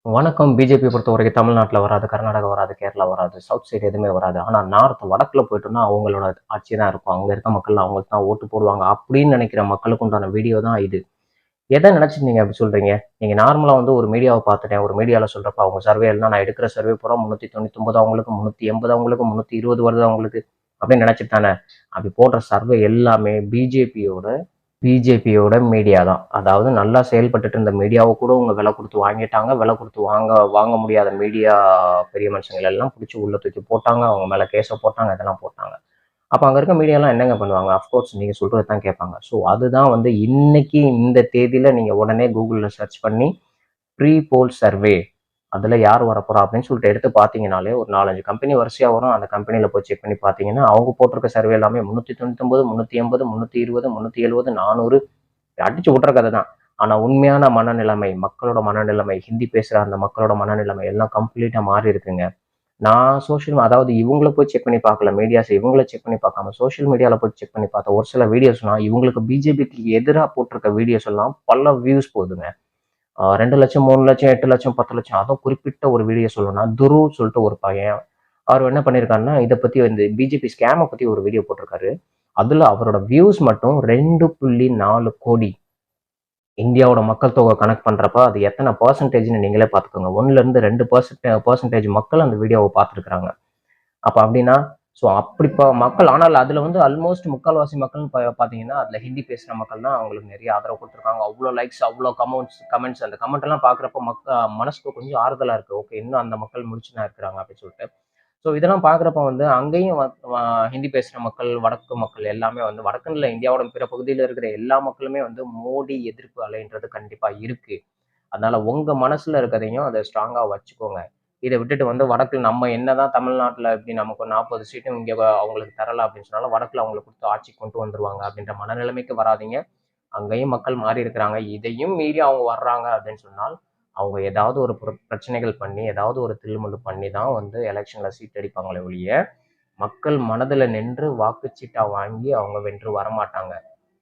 வணக்கம். பிஜேபி பொறுத்தவரைக்கும் தமிழ்நாட்டுல வராது, கர்நாடகா வராது, கேரளா வராது, சவுத் சைடு எதுவுமே வராது. ஆனா நார்த் வடக்குல போயிட்டோம்னா அவங்களோட ஆட்சி தான் இருக்கும். அங்க இருக்க மக்கள் அவங்களுக்கு தான் ஓட்டு போடுவாங்க அப்படின்னு நினைக்கிற மக்களுக்கு உண்டான வீடியோ தான் இது. எதை நினைச்சிட்டு நீங்க அப்படி சொல்றீங்க? நீங்க நார்மலா வந்து ஒரு மீடியாவை பார்த்துட்டேன். ஒரு மீடியால சொல்றப்ப அவங்க சர்வே எல்லாம் நான் எடுக்கிற சர்வே பூரா 399 அவங்களுக்கு, 380 அவங்களுக்கு, 320 வருது அவங்களுக்கு அப்படின்னு நினைச்சிட்டு தானே? அப்படி போடுற சர்வே எல்லாமே பிஜேபியோட மீடியா தான். அதாவது நல்லா செயல்பட்டுட்டு இருந்த மீடியாவை கூட உங்க விலை கொடுத்து வாங்கிட்டாங்க. விலை கொடுத்து வாங்க வாங்க முடியாத மீடியா பெரிய மனுஷங்களை எல்லாம் பிடிச்சி உள்ள தூக்கி போட்டாங்க. அவங்க மேல கேஸை போட்டாங்க, இதெல்லாம் போட்டாங்க. அப்ப அங்க இருக்க மீடியாலாம் என்னங்க பண்ணுவாங்க? அஃப்கோர்ஸ் நீங்க சொல்றது தான் கேட்பாங்க. ஸோ அதுதான் வந்து இன்னைக்கு இந்த தேதியில நீங்க உடனே கூகுள்ல சர்ச் பண்ணி ப்ரீ போல் சர்வே அதுல யார் வரப்போறா அப்படின்னு சொல்லிட்டு எடுத்து பார்த்தீங்கனாலே ஒரு 4, 5 கம்பெனி வரிசையா வரும். அந்த கம்பெனில போய் செக் பண்ணி பார்த்தீங்கன்னா, அவங்க போட்டிருக்க சர்வே எல்லாமே 399, 380, 320, 370, 400 அடிச்சு விட்டுற கதை தான். ஆனா உண்மையான மனநிலைமை, மக்களோட மனநிலைமை, ஹிந்தி பேசுற அந்த மக்களோட மனநிலைமை எல்லாம் கம்ப்ளீட்டா மாறி இருக்குங்க. நான் அதாவது இவங்கள போய் செக் பண்ணி பார்க்கல. மீடியாஸ் இவங்கள செக் பண்ணி பார்க்காம, சோசியல் மீடியால போய் செக் பண்ணி பார்த்தேன். ஒரு சில வீடியோஸ்லாம் இவங்களுக்கு பிஜேபிக்கு எதிரா போட்டிருக்க வீடியோஸ் எல்லாம் பல வியூஸ் போகுதுங்க. 2,00,000, 3,00,000, 8,00,000, 10,00,000. அதுவும் குறிப்பிட்ட ஒரு வீடியோ சொல்லணும்னா, துரு சொல்லிட்டு ஒரு பையன். அவர் என்ன பண்ணியிருக்காருன்னா, இத பத்தி வந்து பிஜேபி ஸ்கேம பத்தி ஒரு வீடியோ போட்டிருக்காரு. அதுல அவரோட வியூஸ் மட்டும் 2.4 கோடி. இந்தியாவோட மக்கள் தொகை கணக்கு பண்றப்ப அது எத்தனை பெர்சன்டேஜ்ன்னு நீங்களே பார்த்துக்கோங்க. 1ல இருந்து 2% மக்கள் அந்த வீடியோவை பார்த்துருக்காங்க. அப்ப அப்படின்னா ஸோ அப்படி மக்கள் ஆனால் அதுல வந்து ஆல்மோஸ்ட் முக்கால்வாசி மக்கள் பாத்தீங்கன்னா அதுல ஹிந்தி பேசுற மக்கள் தான் அவங்களுக்கு நிறைய ஆதரவு கொடுத்துருக்காங்க. அவ்வளோ லைக்ஸ், அவ்வளோ கமெண்ட்ஸ் அந்த கமெண்ட் எல்லாம் பாக்குறப்ப மனசுக்கு கொஞ்சம் ஆறுதலா இருக்கு. ஓகே, இன்னும் அந்த மக்கள் முடிச்சுதான் இருக்கிறாங்க அப்படின்னு சொல்லிட்டு. ஸோ இதெல்லாம் பாக்குறப்ப வந்து அங்கேயும் ஹிந்தி பேசுற மக்கள், வடக்கு மக்கள் எல்லாமே வந்து வடக்குன்னு இல்ல, இந்தியாவோட பிற பகுதியில இருக்கிற எல்லா மக்களுமே வந்து மோடி எதிர்ப்பு அலைன்றது கண்டிப்பா இருக்கு. அதனால உங்க மனசுல இருக்கிறதையும் அதை ஸ்ட்ராங்கா வச்சுக்கோங்க. இதை விட்டுட்டு வந்து வடக்குல நம்ம என்னதான் தமிழ்நாட்டுல இப்படி நமக்கு 40 சீட்டும் இங்க அவங்களுக்கு தரல அப்படின்னு சொன்னாலும் வடக்குல அவங்களுக்கு கொடுத்து ஆட்சி கொண்டு வந்துருவாங்க அப்படின்ற மனநிலைமைக்கு வராதீங்க. அங்கேயும் மக்கள் மாறி இருக்கிறாங்க. இதையும் மீறி அவங்க வர்றாங்க அப்படின்னு சொன்னால் அவங்க ஏதாவது ஒரு பிரச்சனைகள் பண்ணி ஏதாவது ஒரு தில்லுமுல்லு பண்ணி தான் வந்து எலெக்ஷன்ல சீட் அடிப்பாங்களே ஒழிய மக்கள் மனதுல நின்று வாக்குச்சீட்டா வாங்கி அவங்க வென்று வரமாட்டாங்க.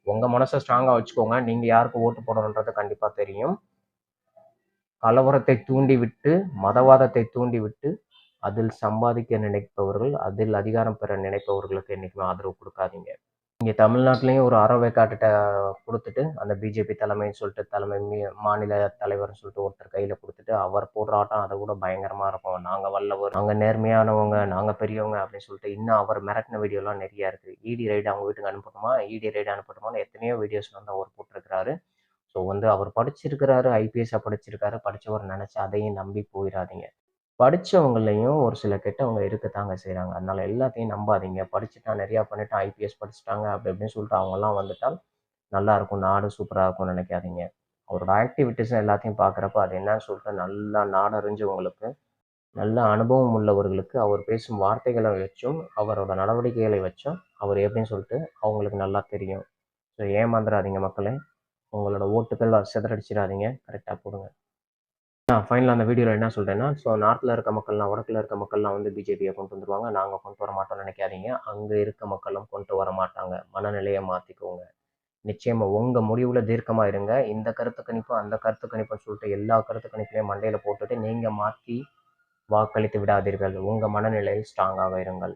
உங்க மனசை ஸ்ட்ராங்கா வச்சுக்கோங்க. நீங்க யாருக்கு ஓட்டு போடணுன்றது கண்டிப்பா தெரியும். கலவரத்தை தூண்டிவிட்டு, மதவாதத்தை தூண்டிவிட்டு, அதில் சம்பாதிக்க நினைப்பவர்கள், அதில் அதிகாரம் பெற நினைப்பவர்களுக்கு என்னைக்குமே ஆதரவு குடுக்காதீங்க. இங்க தமிழ்நாட்டிலயும் ஒரு அறவேக்காட்டுட்ட குடுத்துட்டு, அந்த பிஜேபி தலைமைன்னு சொல்லிட்டு மாநில தலைவர்ன்னு சொல்லிட்டு ஒருத்தர் கையில குடுத்துட்டு, அவர் போடுற ஆட்டம் அத விட பயங்கரமா இருக்கும். நாங்க வல்லவர், நாங்க நேர்மையானவங்க, நாங்க பெரியவங்க அப்படின்னு சொல்லிட்டு இன்னும் அவர் மிரட்டின வீடியோலாம் நெறைய இருக்கு. இடி ரைடு அவங்க வீட்டுக்கு அனுப்பட்டுமா? இடி ரைடு அனுப்பட்டுமான்னு எத்தனையோ வீடியோஸ் வந்து அவர் போட்டிருக்கிறாரு. ஸோ வந்து அவர் படிச்சிருக்கிறாரு, ஐபிஎஸ்ஸா படிச்சிருக்காரு. படிச்சவர் நெனச்சு அதையும் நம்பி போயிறாதீங்க. படிச்சவங்களையும் ஒரு சில கெட்டவங்க இருக்கத்தாங்க செய்றாங்க. அதனால எல்லாத்தையும் நம்பாதீங்க. படிச்சுட்டான், நெறையா பண்ணிட்டான், ஐபிஎஸ் படிச்சுட்டாங்க அப்படி இப்படின்னு சொல்லிட்டு அவங்கலாம் வந்துட்டால் நல்லா இருக்கும், நாடு சூப்பரா இருக்கும்னு நெனைக்காதீங்க. அவரோட ஆக்டிவிட்டீஸ் எல்லாத்தையும் பார்க்குறப்ப அது என்னன்னு சொல்லிட்டு நல்லா நாடறிஞ்சவங்களுக்கு, நல்ல அனுபவம் உள்ளவர்களுக்கு அவர் பேசும் வார்த்தைகள வச்சும், அவரோட நடவடிக்கைகளை வச்சும், அவர் எப்படின்னு சொல்லிட்டு அவங்களுக்கு நல்லா தெரியும். ஸோ ஏமாந்துராதீங்க மக்களே. உங்களோட ஓட்டுக்கள் சிதறடிச்சிடாதீங்க. கரெக்ட்டா போடுங்க. ஃபைனலா அந்த வீடியோல என்ன சொல்றேன்னா, ஸோ நார்த்ல இருக்க மக்கள்லாம், வடக்குல இருக்க மக்கள்லாம் வந்து பிஜேபிய கொண்டு வந்துருவாங்க. நாங்க கொண்டு வர மாட்டோம்னு நெனைக்காதீங்க. அங்க இருக்க மக்களும் கொண்டு வர மாட்டாங்க. மனநிலைய மாத்திக்கோங்க. நிச்சயமா உங்க முடிவுல தீர்க்கமா இருங்க. இந்த கருத்து கணிப்பு, அந்த கருத்து கணிப்புன்னு சொல்லிட்டு எல்லா கருத்து கணிப்பையும் மண்டையில போட்டுட்டு நீங்க மாத்தி வாக்களித்து விடாதீர்கள். உங்க மனநிலையில் ஸ்ட்ராங்காக இருங்கள்.